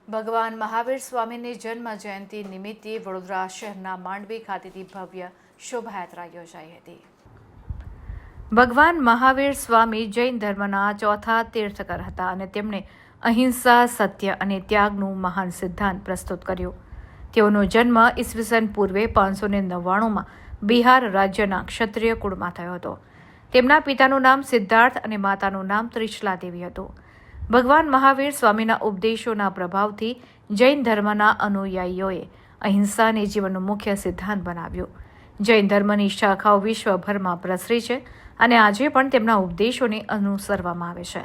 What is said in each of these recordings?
ભગવાન મહાવીર સ્વામીની જન્મ જયંતિ નિમિત્તે વડોદરા શહેરના માંડવી ખાતેથી ભવ્ય શોભાયાત્રા યોજાઈ હતી। ભગવાન મહાવીર સ્વામી જૈન ધર્મના ચોથા તીર્થકર હતા અને તેમણે અહિંસા, સત્ય અને ત્યાગનું મહાન સિદ્ધાંત પ્રસ્તુત કર્યો। તેઓનો જન્મ ઈસવીસન પૂર્વે 599માં બિહાર રાજ્યના ક્ષત્રિય કુળમાં થયો હતો। તેમના પિતાનું નામ સિદ્ધાર્થ અને માતાનું નામ ત્રિશલા દેવી હતું। ભગવાન મહાવીર સ્વામીના ઉપદેશોના પ્રભાવથી જૈન ધર્મના અનુયાયીઓએ અહિંસાને જીવનનો મુખ્ય સિદ્ધાંત બનાવ્યો। જૈન ધર્મની શાખાઓ વિશ્વભરમાં પ્રસરી છે અને આજે પણ તેમના ઉપદેશોને અનુસરવામાં આવે છે।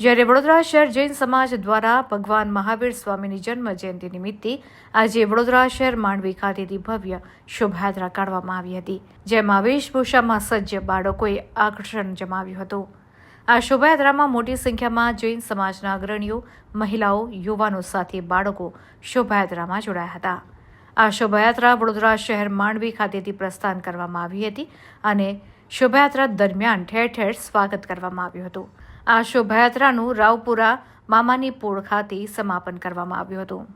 જ્યારે વડોદરા શહેર જૈન સમાજ દ્વારા ભગવાન મહાવીર સ્વામીની જન્મ જયંતિ નિમિત્તે આજે વડોદરા શહેર માંડવી ખાતેથી ભવ્ય શોભાયાત્રા કાઢવામાં આવી હતી, જેમાં વેશભૂષામાં સજ્જ બાળકોએ આકર્ષણ જમાવ્યું હતું। આ શોભાયાત્રામાં મોટી સંખ્યામાં જૈન સમાજના અગ્રણીઓ, મહિલાઓ, યુવાનો સાથે બાળકો શોભાયાત્રામાં જોડાયા હતા। આ શોભાયાત્રા વડોદરા શહેર માંડવી ખાતેથી પ્રસ્થાન કરવામાં આવી હતી અને શોભાયાત્રા દરમિયાન ઠેર ઠેર સ્વાગત કરવામાં આવ્યું હતું। આ શોભાયાત્રાનું રાવપુરા મામાની પોળ ખાતે સમાપન કરવામાં આવ્યું હતું।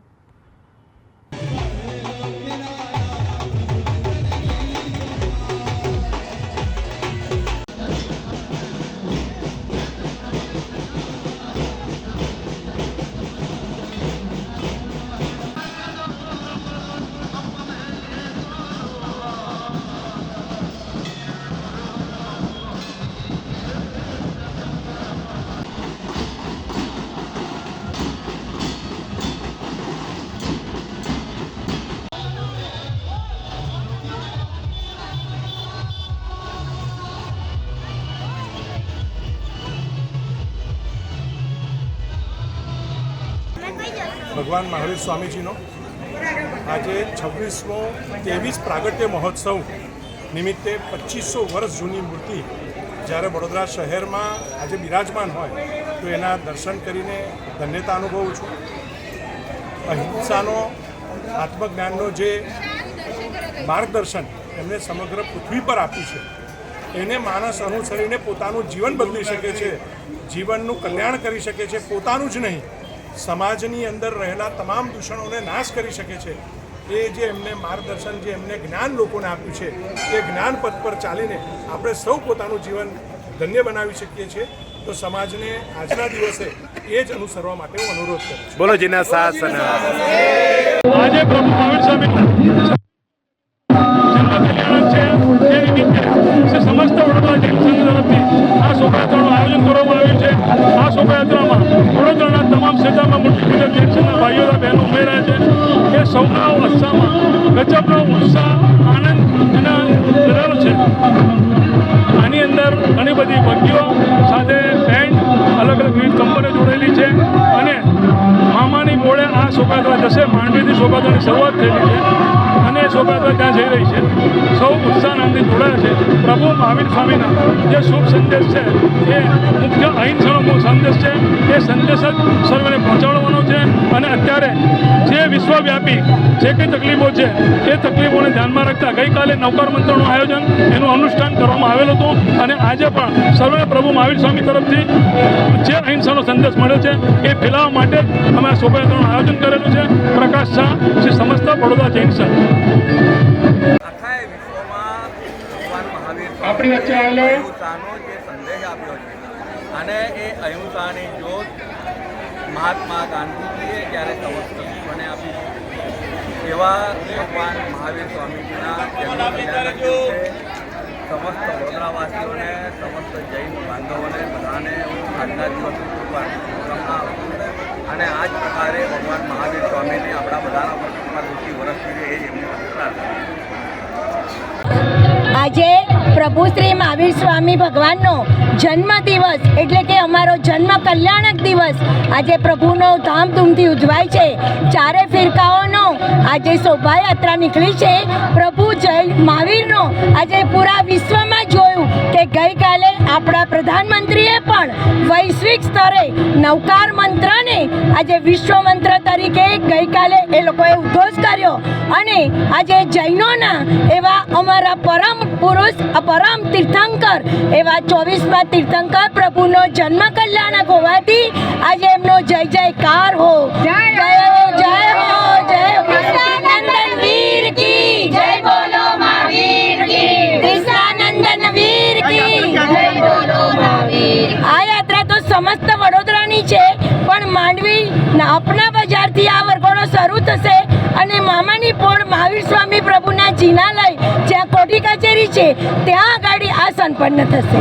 ભગવાન મહાવીર સ્વામીજીનો આજે 26મો 23 પ્રાગટ્ય મહોત્સવ નિમિત્તે 2500 વર્ષ જૂની મૂર્તિ જ્યારે વડોદરા શહેરમાં આજે બિરાજમાન હોય તો એના દર્શન કરીને ધન્યતા અનુભવું છું। અહિંસાનો, આત્મજ્ઞાનનો જે માર્ગદર્શન એમને સમગ્ર પૃથ્વી પર આપ્યું છે એને માણસ અનુસરીને પોતાનું જીવન બદલી શકે છે, જીવનનું કલ્યાણ કરી શકે છે, પોતાનું જ નહીં સમાજની અંદર રહેલા તમામ દૂષણોને નાશ કરી શકે છે। એ જે એમને માર્ગદર્શન, જે એમને જ્ઞાન લોકોને આપ્યું છે એ જ્ઞાન પથ પર ચાલીને આપણે સૌ પોતાનું જીવન ધન્ય બનાવી શકીએ છીએ। તો સમાજને આજના દિવસે એ જ અનુસરવા માટે હું અનુરોધ કરું છું। બોલો જીના શાસન। આજે પ્રભુ મહાવીર સ્વામીનું જન્મ કલ્યાણ છે એ નિમિત્તે સમસ્ત વડોદરા જૈન સંઘ તરફથી આ શોભાયાત્રાનું આયોજન કરવામાં આવ્યું છે। આ શોભાયાત્રામાં વડોદરાના તમામ ક્ષેત્રમાં મોટી પૂજક જૈન સંઘના ભાઈઓ અને બહેનો ઉમેરાયા છે। એ સૌના ઉત્સાહમાં ગજબનો ઉત્સાહ, આનંદ અને વધારો છે। આની અંદર ઘણી બધી વગીઓ સાથે બેન્ડ, અલગ અલગ વિવિધ કંપનીઓ જોડેલી છે અને મામાની મોડે આ શોભાયાત્રા જશે। માંડવીથી શોભાયાત્રાની શરૂઆત થયેલી છે અને શોભાયાત્રા ત્યાં જઈ રહી છે। સૌ ઉત્સાહનંદથી જોડાયા છે। પ્રભુ મહાવીર સ્વામીના જે શુભ સંદેશ છે એ મુખ્ય અહિંસાનો સંદેશ છે। એ સંદેશ જ સર્વને પહોંચાડવાનો છે અને અત્યારે જે વિશ્વવ્યાપી જે કંઈ તકલીફો છે એ તકલીફોને ધ્યાનમાં રાખતા ગઈકાલે નવકાર મંત્રનું આયોજન, એનું અનુષ્ઠાન કરવામાં આવેલું હતું અને આજે પણ સર્વે પ્રભુ મહાવીર સ્વામી તરફથી જે અહિંસાનો સંદેશ મળ્યો છે એ ફેલાવવા માટે અમે આ શોભાયાત્રાનું આયોજન કરેલું છે। પ્રકાશ શાહ, શ્રી સમસ્ત વડોદરા જૈન સંઘ। આપણી વચ્ચે અહિંસાનો જે સંદેશ આપ્યો છે અને એ અહિંસાની જ્યોત મહાત્મા ગાંધીજીએ જ્યારે સમસ્ત વિશ્વને આપી છે એવા ભગવાન મહાવીર સ્વામીજીના જન્મદિવસ દિવસે સમસ્ત વડોદરાવાસીઓને, સમસ્ત જૈન બાંધવોને બધાને આજના દિવસની શુભકામના આપું છું અને આ જ પ્રકારે ભગવાન મહાવીર સ્વામીને આપણા બધાના વર્ષમાં દુઃખી વર્ષ પીડે એ એમની પ્રાર્થના। આજે પ્રભુ શ્રી મહાવીર સ્વામી ભગવાનનો જન્મદિવસ એટલે કે અમારો જન્મ કલ્યાણક દિવસ આજે પ્રભુનો ધામધૂમથી ઉજવાય છે। ચારે ફિરકાઓનો આજે શોભાયાત્રા નીકળી છે। પ્રભુ જય મહાવીરનો આજે પૂરા વિશ્વમાં જોયું કે ગઈકાલે આપણા પ્રધાનમંત્રીએ પણ વૈશ્વિક સ્તરે નવકાર મંત્રને આજે વિશ્વ મંત્ર તરીકે ગઈકાલે એ લોકોએ ઉદ્ઘોષ કર્યો અને આજે જૈનોના એવા અમારા પરમ પુરુષ પરમ તીર્થંકર એવા 24મા તીર્થંકર પ્રભુનો જન્મ કલ્યાણક હોવાથી આજે એમનો જય જયકાર હો. જય હો, જય હો, જય હો. કૃષ્ણાનંદન વીર કી જય, બોલો મહાવીર કી. કૃષ્ણાનંદન વીર કી જય, બોલો મહાવીર. આ યાત્રા તો સમસ્ત વડોદરાની છે, પણ માંડવી અપના બજારથી આ વરઘોડો શરૂ થશે અને મામાની પોળ મહાવીર સ્વામી પ્રભુના જિનાલય જ્યાં કોઠી કચેરી છે ત્યાં આગળ આ સંપન્ન થશે.